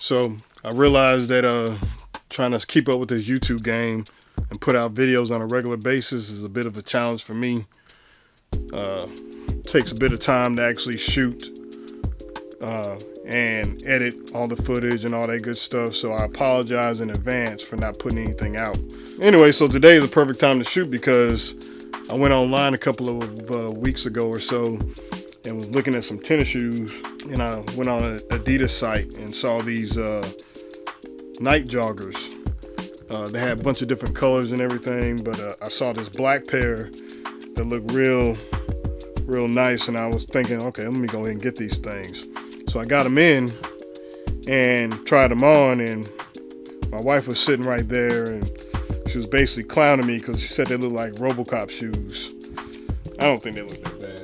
So I realized that trying to keep up with this YouTube game and put out videos on a regular basis is a bit of a challenge for me. Takes a bit of time to actually shoot and edit all the footage and all that good stuff. So I apologize in advance for not putting anything out. Anyway, so today is the perfect time to shoot because I went online a couple of weeks ago or so and was looking at some tennis shoes, and I went on an Adidas site and saw these night joggers. They had a bunch of different colors and everything, but I saw this black pair that looked real nice, and I was thinking, okay, let me go ahead and get these things. So I got them in and tried them on, and my wife was sitting right there, and she was basically clowning me because she said they look like RoboCop shoes. I don't think they look that bad.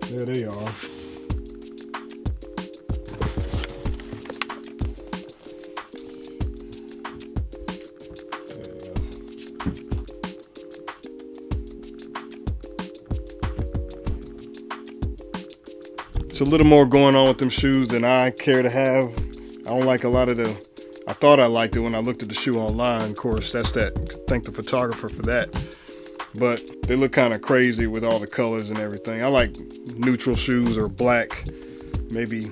There they are. It's a little more going on with them shoes than I care to have. I don't like a lot of I thought I liked it when I looked at the shoe online. Of course, that's that. Thank the photographer for that. But they look kind of crazy with all the colors and everything. I like neutral shoes or black, maybe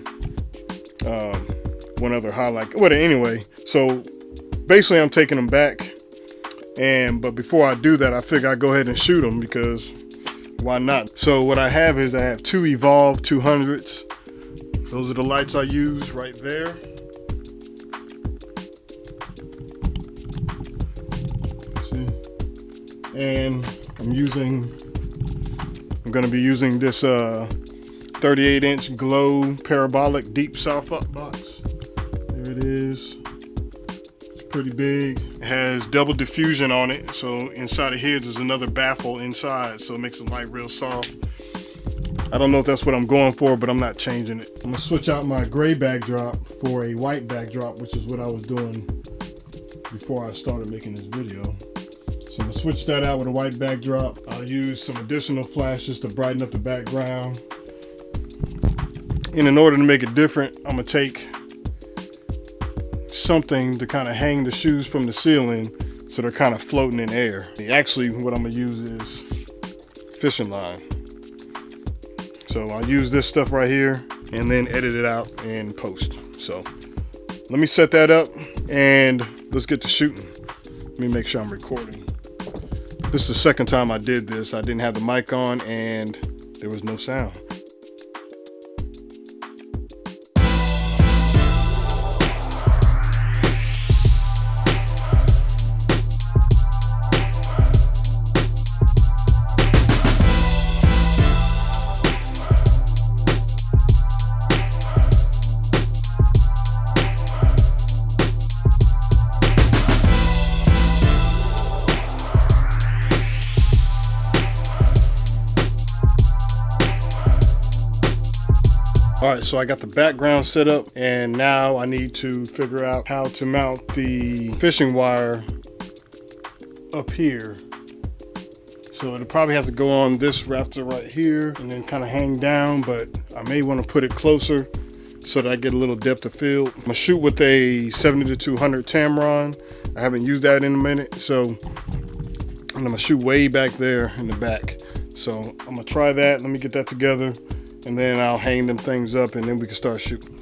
one other highlight. Well, anyway, so basically I'm taking them back. But before I do that, I figure I'd go ahead and shoot them because why not? So what I have is I have two Evolv 200s. Those are the lights I use right there. See? And I'm going to be using this 38-inch glow parabolic deep softbox. There it is. It's pretty big. It has double diffusion on it, so inside of here there's another baffle inside, so it makes the light real soft. I don't know if that's what I'm going for, but I'm not changing it. I'm gonna switch out my gray backdrop for a white backdrop, which is what I was doing before I started making this video. So I'm gonna switch that out with a white backdrop. I'll use some additional flashes to brighten up the background. And in order to make it different, I'm gonna take something to kind of hang the shoes from the ceiling so they're kind of floating in air. Actually, what I'm gonna use is fishing line. So I'll use this stuff right here and then edit it out in post. So let me set that up and let's get to shooting. Let me make sure I'm recording. This is the second time I did this. I didn't have the mic on and there was no sound. All right, so I got the background set up and now I need to figure out how to mount the fishing wire up here. So it'll probably have to go on this rafter right here and then kind of hang down, but I may want to put it closer so that I get a little depth of field. I'm gonna shoot with a 70-200 Tamron. I haven't used that in a minute, so I'm gonna shoot way back there in the back. So I'm gonna try that, let me get that together, and then I'll hang them things up and then we can start shooting.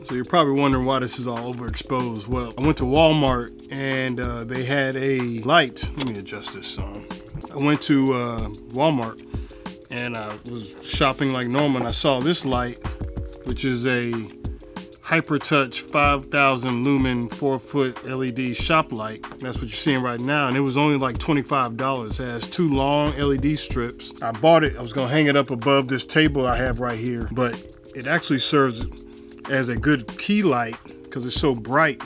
So you're probably wondering why this is all overexposed. Well, I went to Walmart and they had a light. Let me adjust this some. I went to Walmart and I was shopping like normal and I saw this light, which is a HyperTouch 5000 lumen 4-foot LED shop light. That's what you're seeing right now, and it was only like $25. It has two long LED strips. I bought it, I was gonna hang it up above this table I have right here, but it actually serves as a good key light because it's so bright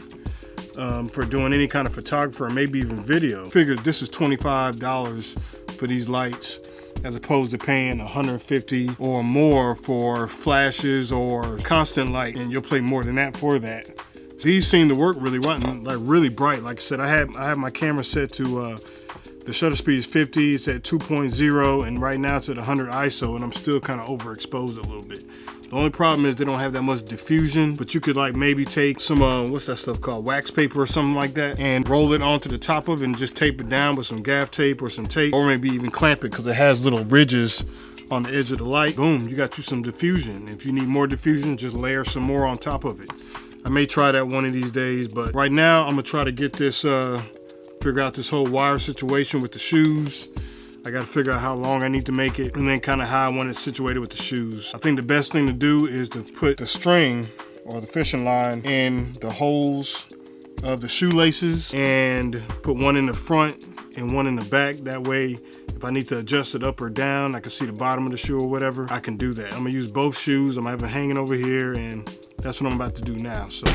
for doing any kind of photography or maybe even video. Figured this is $25 for these lights, as opposed to paying $150 or more for flashes or constant light, and you'll pay more than that for that. These seem to work really well, like really bright. Like I said, I have my camera set to the shutter speed is 50. It's at 2.0, and right now it's at 100 ISO, and I'm still kind of overexposed a little bit. The only problem is they don't have that much diffusion, but you could like maybe take some, what's that stuff called? Wax paper or something like that, and roll it onto the top of it and just tape it down with some gaff tape or some tape, or maybe even clamp it because it has little ridges on the edge of the light. Boom, you got you some diffusion. If you need more diffusion, just layer some more on top of it. I may try that one of these days, but right now I'm gonna try to get this, figure out this whole wire situation with the shoes. I gotta figure out how long I need to make it and then kind of how I want it situated with the shoes. I think the best thing to do is to put the string or the fishing line in the holes of the shoelaces and put one in the front and one in the back. That way, if I need to adjust it up or down, I can see the bottom of the shoe or whatever, I can do that. I'm gonna use both shoes. I'm gonna have it hanging over here, and that's what I'm about to do now. So.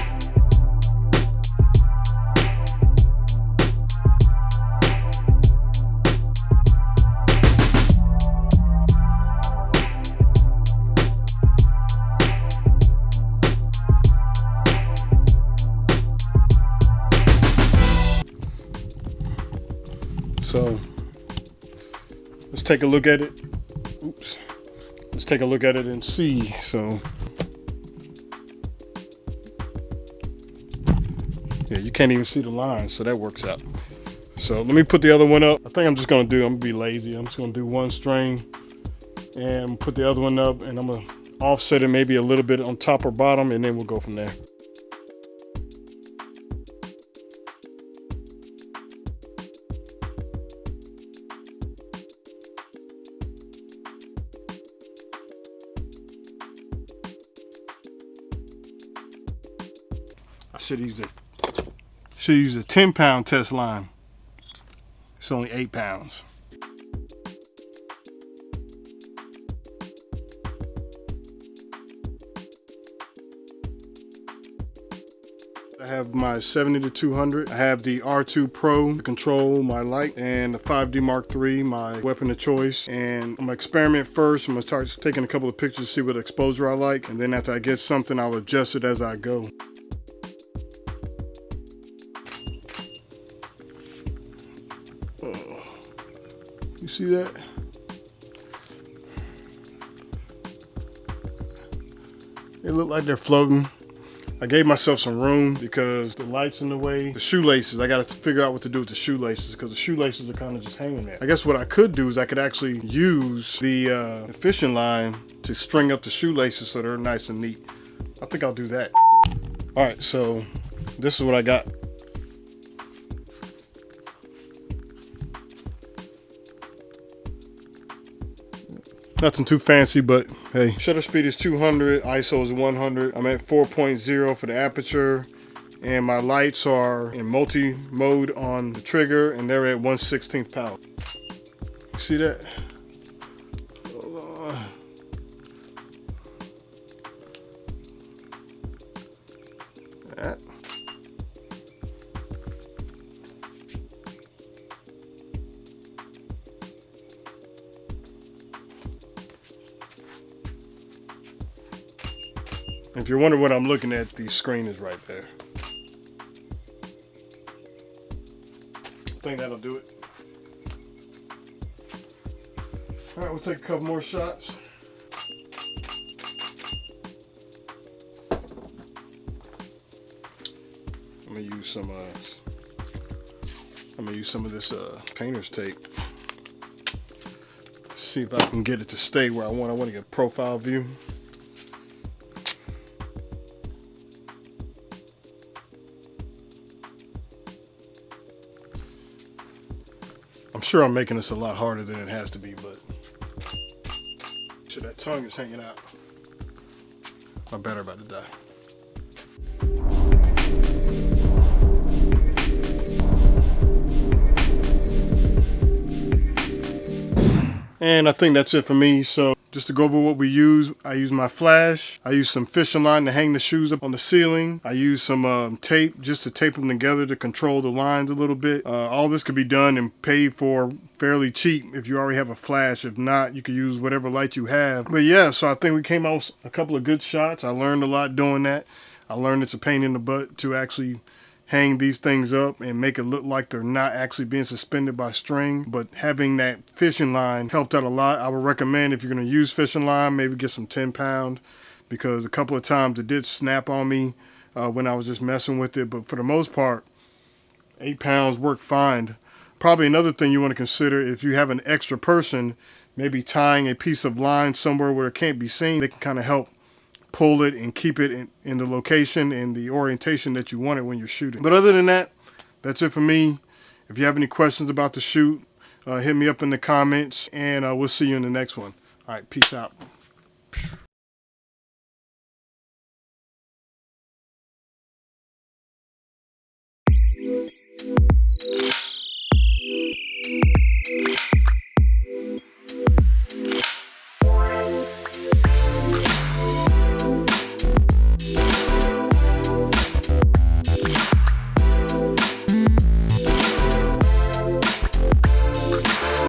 So let's take a look at it. Oops. Let's take a look at it and see. So yeah, you can't even see the line, so that works out. So let me put the other one up. I think I'm gonna be lazy. I'm just gonna do one string and put the other one up, and I'm gonna offset it maybe a little bit on top or bottom, and then we'll go from there. I should use a 10-pound test line. It's only 8 pounds. I have my 70-200. I have the R2 Pro to control my light, and the 5D Mark III, my weapon of choice. And I'm gonna experiment first. I'm gonna start taking a couple of pictures to see what exposure I like, and then after I get something, I'll adjust it as I go. You see that? They look like they're floating. I gave myself some room because the light's in the way. The shoelaces, I gotta figure out what to do with the shoelaces because the shoelaces are kind of just hanging there. I guess what I could do is I could actually use the fishing line to string up the shoelaces so they're nice and neat. I think I'll do that. All right, so this is what I got. Nothing too fancy, but hey. Shutter speed is 200, ISO is 100. I'm at 4.0 for the aperture, and my lights are in multi-mode on the trigger, and they're at 1/16 power. See that? That. If you're wondering what I'm looking at, the screen is right there. I think that'll do it. All right, we'll take a couple more shots. I'm gonna use some of this painter's tape. See if I can get it to stay where I want. I want to get a profile view. I'm sure I'm making this a lot harder than it has to be, but so that tongue is hanging out. My battery about to die. And I think that's it for me. So just to go over what we use, I use my flash. I use some fishing line to hang the shoes up on the ceiling. I use some tape just to tape them together to control the lines a little bit. All this could be done and paid for fairly cheap if you already have a flash. If not, you could use whatever light you have. But yeah, so I think we came out with a couple of good shots. I learned a lot doing that. I learned it's a pain in the butt to actually hang these things up and make it look like they're not actually being suspended by string, but having that fishing line helped out a lot. I would recommend if you're going to use fishing line, maybe get some 10-pound, because a couple of times it did snap on me when I was just messing with it. But for the most part, 8 pounds worked fine. Probably another thing you want to consider, if you have an extra person, maybe tying a piece of line somewhere where it can't be seen, they can kind of help pull it and keep it in the location and the orientation that you want it when you're shooting. But other than that, that's it for me. If you have any questions about the shoot, hit me up in the comments, and we'll see you in the next one. All right, peace out.